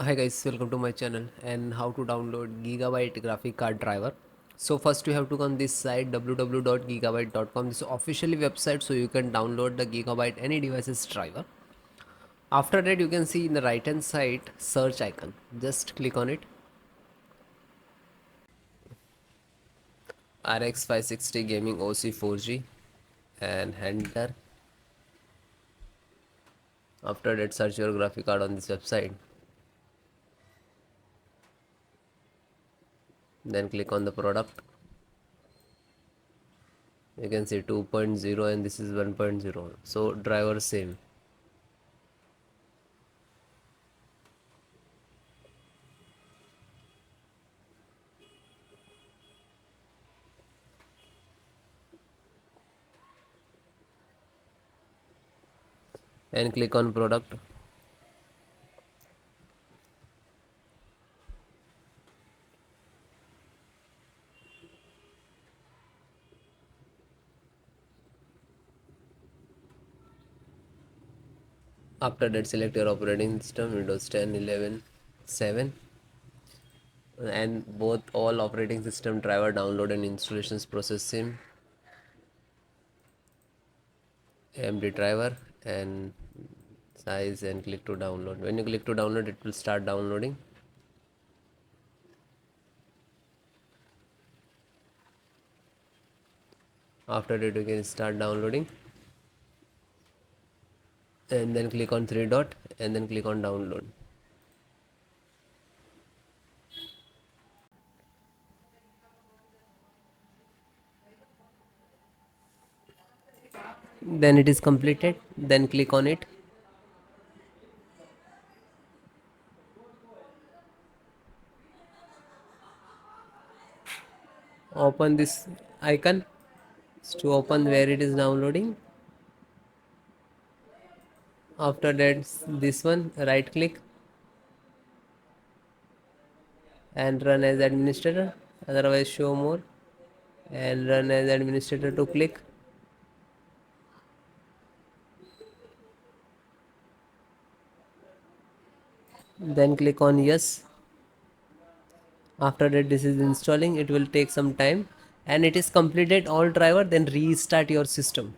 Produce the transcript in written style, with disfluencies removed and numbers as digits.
Hi guys, welcome to my channel and how to download Gigabyte graphic card driver. So first you have to go on this site www.gigabyte.com. This is officially website, so you can download the Gigabyte any devices driver. After that you can see in the right hand side search icon. Just click on it. RX 560 gaming OC 4G and enter. After that search your graphic card on this website. Then click on the product. You can see 2.0 and this is 1.0. So driver same. And click on product. After that select your operating system Windows 10, 11, 7, and both all operating system driver download and installations process same AMD driver and size and click to download. When you click to download, it will start downloading. After that you can start downloading and then click on three dot and then click on download. Then it is completed, then click on it. Open this icon to open where it is downloading. After that this one, right click and run as administrator, otherwise show more and run as administrator to click. Then click on yes. After that this is installing, it will take some time and it is completed all driver, then restart your system.